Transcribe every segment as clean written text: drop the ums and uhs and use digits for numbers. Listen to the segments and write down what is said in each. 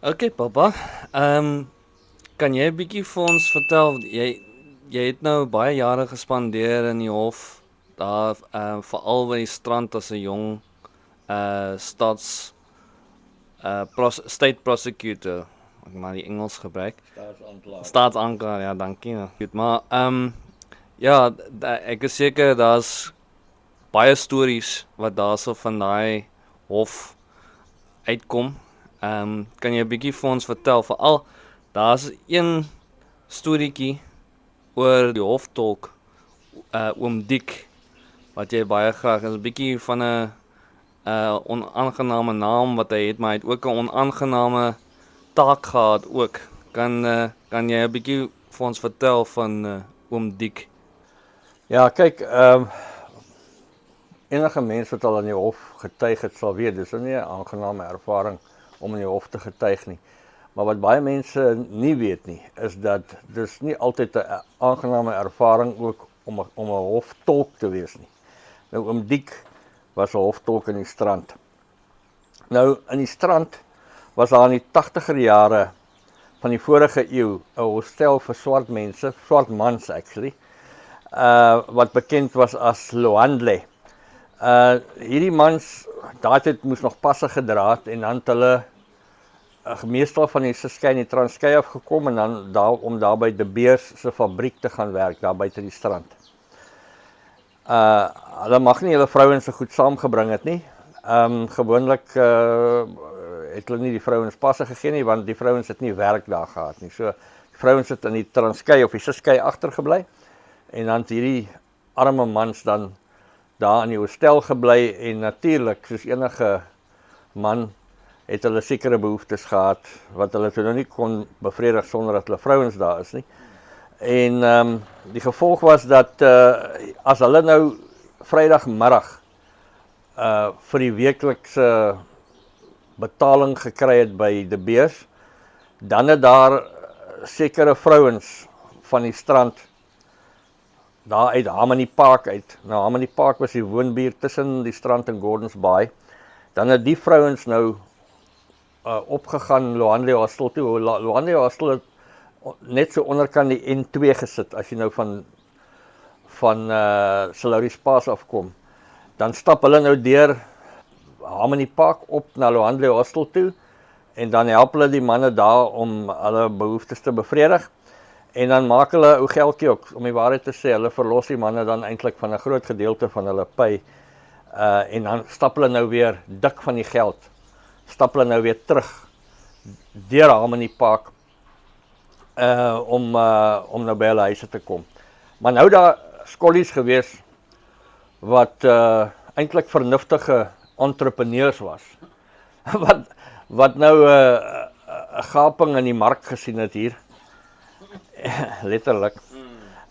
Okay, papa. Kan jy 'n bietjie vir ons vertel, jy het nou baie jare gespandeer in die hof, daar veral by die strand as 'n jong state prosecutor. Ek maar die Engels gebruik. Staatsaanklaer. Staatsanklaer, ja, dankie. Ja. Goed, maar ja, ek is seker daar's baie stories wat daarso van daai hof uitkom. Kan jy 'n bietjie vir ons vertel? Veral daar's een storieetjie oor die hoftolk, oom Diek, wat jy baie graag is 'n bietjie van 'n onaangename naam wat hy het, maar hy het ook 'n onaangename taak gehad ook. Kan jy 'n bietjie vir ons vertel van oom Diek? Ja, kyk, enige mens wat al in die hof getuig het sal weet, dis nie 'n aangename ervaring om in die hof te getuig nie. Maar wat baie mense nie weet nie, is dat dis nie altyd 'n aangename ervaring ook om 'n hoftolk te wees nie. Nou oom Diek was 'n hoftolk in die strand. Nou in die strand was daar in die 80er jare van die vorige eeu 'n hostel vir swart mense, swart mans actually, wat bekend was as Lohandle. Hierdie mans, daai tyd moes nog passe gedra het en dan het hulle meestal van die Ciskei en die Transkei afgekom en dan om daar by De Beers se fabriek te gaan werk daar buite die strand. Hulle mag nie hulle vrouens so goed saamgebring het nie. Gewoonlik het hulle nie die vrouens passe gegee nie, want die vrouens het nie werk daar gehad nie. So die vrouens het in die Transkei of die Ciskei agtergebly en dan het hierdie arme mans dan daar in die hostel gebly en natuurlik soos enige man het hulle sekere behoeftes gehad wat hulle toe nou nie kon bevredig sonder dat hulle vrouens daar is nie. En die gevolg was dat as hulle nou Vrydagmiddag vir die weeklikse betaling gekry het by De Beers, dan het daar sekere vrouens van die strand daar uit Harmony Park uit. Nou Harmony Park was die woonbuurt tussen die strand en Gordons Bay. Dan het die vrouens nou opgegaan Lohandle Hostel toe. Lohandle Hostel het net so onderkant die N2 gesit as jy nou van Salouris Pass afkom. Dan stap hulle nou deur Harmony Park op na Lohandle Hostel toe en dan help hulle die manne daar om hulle behoeftes te bevredig. En dan maak hulle 'n ou geldjie ook, om die waarheid te sê, hulle verlos die manne dan eintlik van 'n groot gedeelte van hulle pay. En dan stap hulle nou weer dik van die geld. Stap hulle nou weer terug deur Harmony Park om nou by hulle huise te kom. Maar nou daar skollies gewees wat eintlik vernuftige entrepreneurs was. wat nou 'n gaping in die mark gesien het hier. Letterlik.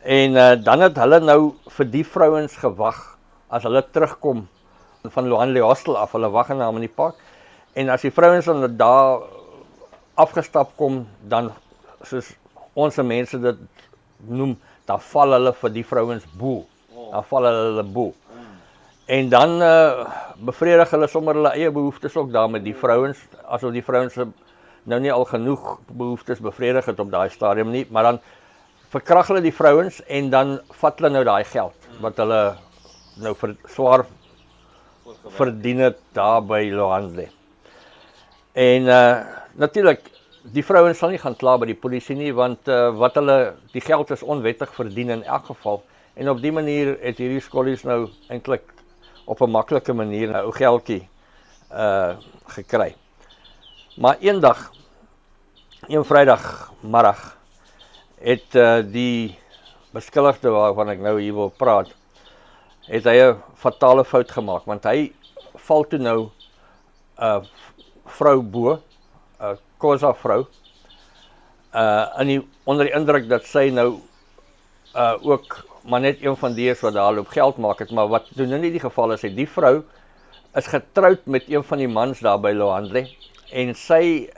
En dan het hulle nou vir die vrouens gewag as hulle terugkom van Lohandle Hostel af. Hulle wag in Harmony Park. En as die vrouens dan daar afgestap kom, dan soos ons mense dit noem, dan val hulle vir die vrouens bo. Dan val hulle bo. En dan bevredig hulle sommer hulle eie behoeftes ook daar met die vrouens, asof die vrouens nou nie al genoeg behoeftes bevredig het op daai stadium nie, maar dan verkrag hulle die vrouens en dan vat hulle nou daai geld wat hulle nou swaar verdien het daar by Lohandle. En natuurlik, die vrouens sal nie gaan kla by die polisie nie, want die geld is onwettig verdien in elk geval. En op die manier het hierdie skollies nou eintlik op 'n maklike manier 'n ou geldjie gekry. Maar eendag, een Vrydagmiddag, het die beskuldigde waarvan ek nou hier wil praat, het hy 'n fatale fout gemaak, want hy val toe nou 'n vrou bo, 'n Khoza vrou, onder die indruk dat sy nou ook maar net een van die is wat daar loop geld maak het, maar wat toe nou nie die geval is, die vrou is getroud met een van die mans daar by Lohandle en sy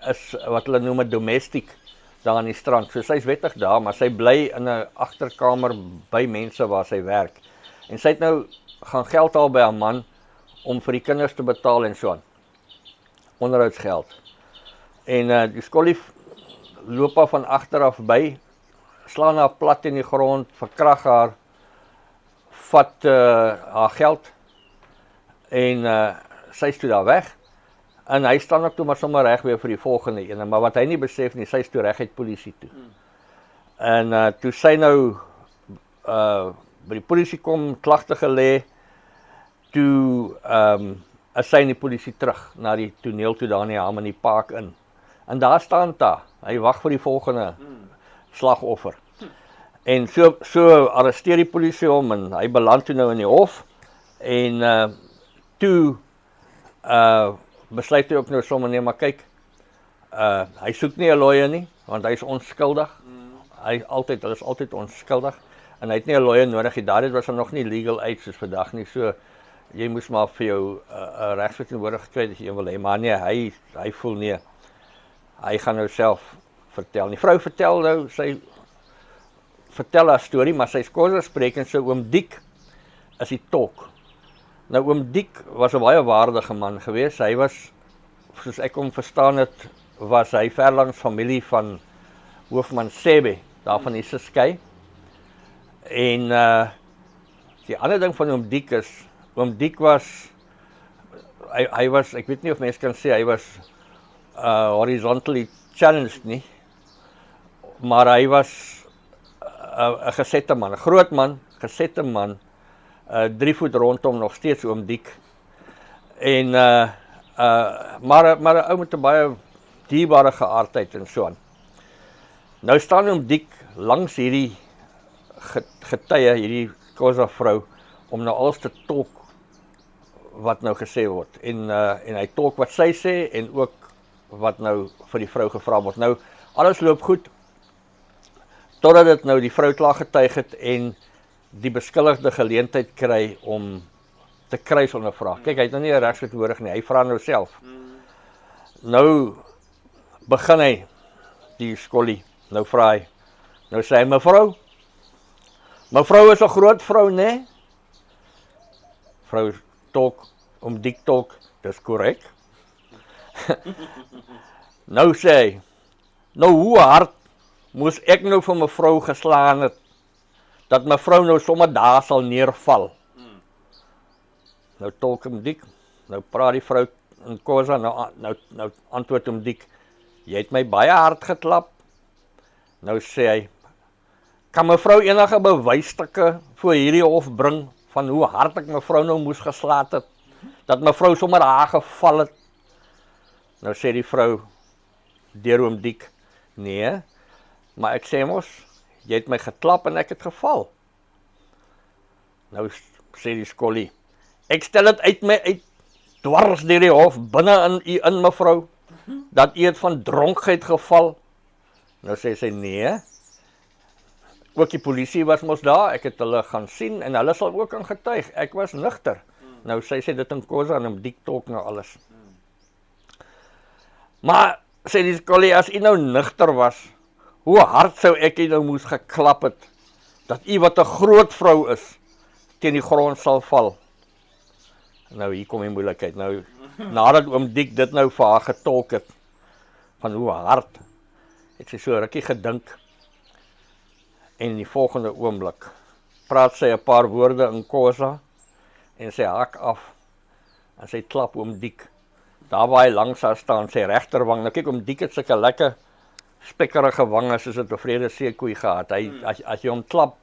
is wat hulle noem 'n domestic daar aan die strand. So sy is wettig daar, maar sy bly in 'n agterkamer by mense waar sy werk. En sy het nou gaan geld haal by haar man om vir die kinders te betaal en so aan. Onderhoudsgeld. En die skollie loop haar van agter af by, slaan haar plat in die grond, verkrag haar, vat haar geld en sy is toe daar weg. En hy staan ook toe maar sommer reg weer vir die volgende ene, maar wat hy nie besef nie, sy is toe reguit polisie toe. En toe sy nou by die polisie kom, klagte gelê, toe is sy in die polisie terug na die toneel toe daar in die Harmony Park in. En daar staan hy wag vir die volgende slagoffer. En so arresteer die polisie hom en hy beland toe nou in die hof en toe besluit hy ook nou sommer nee, maar kyk, hy soek nie 'n lawyer nie, want hy is onskuldig. Hulle is altyd onskuldig en hy het nie 'n lawyer nodig nie. Daardie was nog nie legal aid soos vandag nie. So jy moes maar vir jou 'n regsverteenwoordiger kry as jy een wil hê, maar nee, hy voel nee. Hy gaan nou self vertel. Die vrou vertel nou, sy vertel haar storie, maar sy Xhosa spreek en sy oom Diek is die tolk. Nou oom Diek was 'n baie waardige man geweest. Hy was, soos ek hom verstaan het, was hy verlangs familie van hoofman Sebe, daar van die Ciskei. En die ander ding van oom Diek is, oom Diek was, hy was, ek weet nie of mense kan sê, hy was horizontally challenged nie, maar hy was 'n gesette man, 'n groot man, gesette man, 3 voet rondom nog steeds oom Diek. En maar 'n ou met 'n baie dierbare geaardheid en so aan. Nou staan oom Diek langs hierdie getuie, hierdie Xhosa vrou, om nou alles te tolk wat nou gesê word. En hy tolk wat sy sê en ook wat nou vir die vrou gevra word. Nou, alles loop goed, totdat dit nou die vrou klaar getuig het en die beskuldigde geleentheid kry om te kruisondervraag. Kyk, hy het nou nie 'n regsverteenwoordiger nie, hy vra nou self. Nou begin hy, die skollie, nou vra hy, nou sê hy, mevrou is 'n groot vrou, né? Vrou tolk, oom Diek tolk, dis korrek. Nou sê hy, nou hoe hard moes ek nou vir mevrou geslaan het, dat mevrou nou sommer daar sal neerval. Nou tolk oom Diek, nou praat die vrou in Xhosa, nou antwoord oom Diek, jy het my baie hard geklap. Nou sê hy, kan mevrou enige bewysstukke voor hierdie hof bring, van hoe hard ek mevrou nou moes geslaat het, dat mevrou sommer haar geval het. Nou sê die vrou, deur oom Diek, nee, maar ek sê mos, jy het my geklap en ek het geval. Nou sê die skollie, ek stel dit uit my uit, dwars deur die hof, binne in u in mevrou, dat u het van dronkheid geval. Nou sê sy, nee, ook die polisie was mos daar, ek het hulle gaan sien, en hulle sal ook aan getuig, ek was nugter. Nou sy sê dit in Xhosa, en oom Diek tolk nou alles. Maar, sê die skollie, as u nou nugter was, hoe hard sou ek u nou moes geklap het, dat u wat 'n groot vrou is, teen die grond sal val. Nou, hier kom die moeilikheid. Nou, nadat oom Diek dit nou vir haar getolk het, van hoe hard, het sy so rukkie gedink, en in die volgende oomblik, praat sy 'n paar woorde in Xhosa, en sy hak af, en sy klap oom Diek, daar waar hy langs haar staan, sy regterwang. Nou kyk, oom Diek het sulke lekker spekkerige wange, soos 'n tevrede seekoei gehad. As jy hom klap,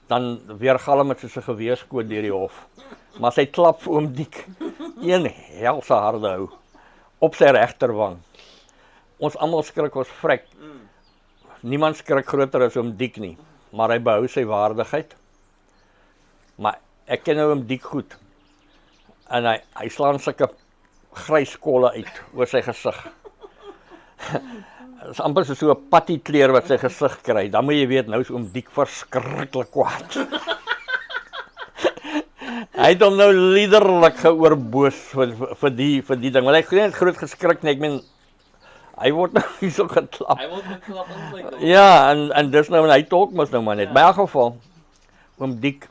dan weergalm het soos 'n geweerskoot deur die hof. Maar sy klap vir oom Diek, een helse harde hou, op sy regterwang. Ons almal skrik ons vrek. Niemand skrik groter as oom Diek nie, maar hy behou sy waardigheid. Maar ek ken nou oom Diek goed, en hy slaan sulke grys kolle uit oor sy gesig. Dit is amper so 'n pattykleur wat sy gesig kry. Dan moet jy weet, nou is oom Diek verskriklik kwaad. Hy het hom nou liderlik geoorboos vir die ding. Want hy het net groot geskrik nie. Ek meen, hy word nou so geklap. Hy word geklap in sy kop. Ja, en dis nou, en hy tolk mos nou maar net. Maar in elk geval, oom Diek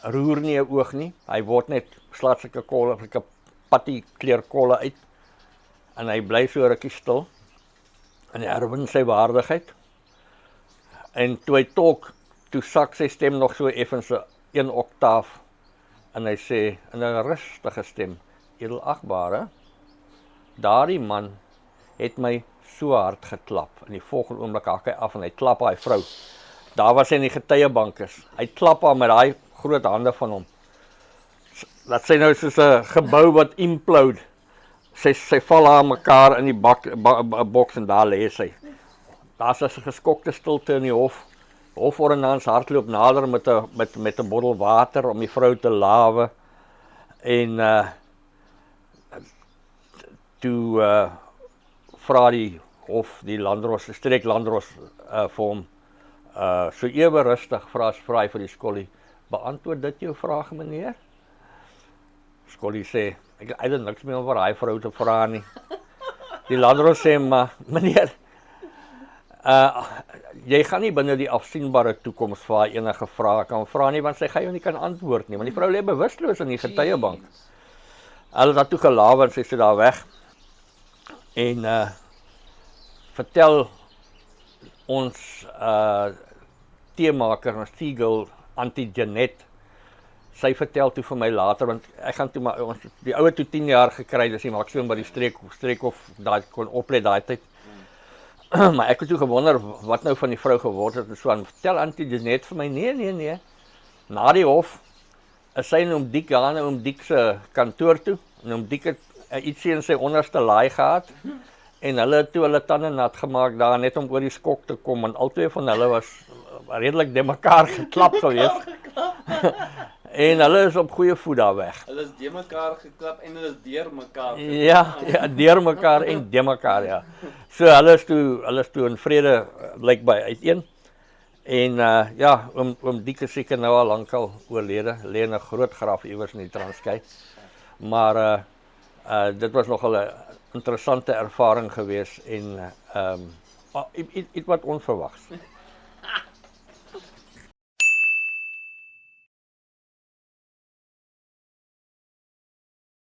roer nie 'n oog nie. Hy word net slaat sulke kolle, sulke pattykleur kolle uit. en hy bly so rukkie stil en hy herwin sy waardigheid. En toe hy talk, toe sak sy stem nog so effens so 1 oktaaf en hy sê in 'n rustige stem, edelagbare, daardie man het my so hard geklap. In die volgende oomblik hak hy af en hy klap daai vrou. Daar was hy in die getuiebank is. Hy klap haar met daai groot hande van hom. Dat sy nou soos 'n gebou wat implode. Sy val aan mekaar in die boks en daar lê sy. Daar's 'n geskokte stilte in die hof. Hofordonnans hardloop nader met 'n bottel water om die vrou te lawe. En toe vra die hof, die landros, die streeklandros vir hom, so ewe rustig vra hy vir die skollie, beantwoord dit jou vraag, meneer? Skollie sê, ek het niks meer om vir daai vrou te vra nie. Die landros sê, maar meneer, jy gaan nie binne die afsienbare toekoms vir haar enige vrae kan vra nie, want sy gaan jou nie kan antwoord nie, want die vrou lê bewusteloos in die getuiebank. Hulle het daartoe gelawe en sy sit daar weg. En vertel ons teemaker, ons Seagull, Auntie Janet, sy vertel toe vir my later, want ek gaan toe maar, die ouwe toe 10 jaar gekry, dis die maksimum by die streekhof, daai kon oplet daai tyd. Maar ek het toe gewonder, wat nou van die vrou geword het, en so aan, vertel Auntie Janet vir my, nee, na die hof, is sy in Oom Diek, gaan na Oom Diek se kantoor toe, en Oom Diek het ietsie in sy onderste laai gehad, en hulle het toe hulle tande nat gemaak daar, net om oor die skok te kom, want albei van hulle was redelik de mekaar geklap geweest. En hulle is op goeie voet daar weg. Hulle is de mekaar geklap en hulle is deur mekaar. Ja, deur mekaar en de mekaar, ja. So hulle is toe in vrede blykbaar uiteen. En ja, oom Diek is seker nou al lankal oorlede, lê in 'n groot graf iewers in die Transkei. Maar dit was nogal 'n interessante ervaring geweest en iets wat onverwags.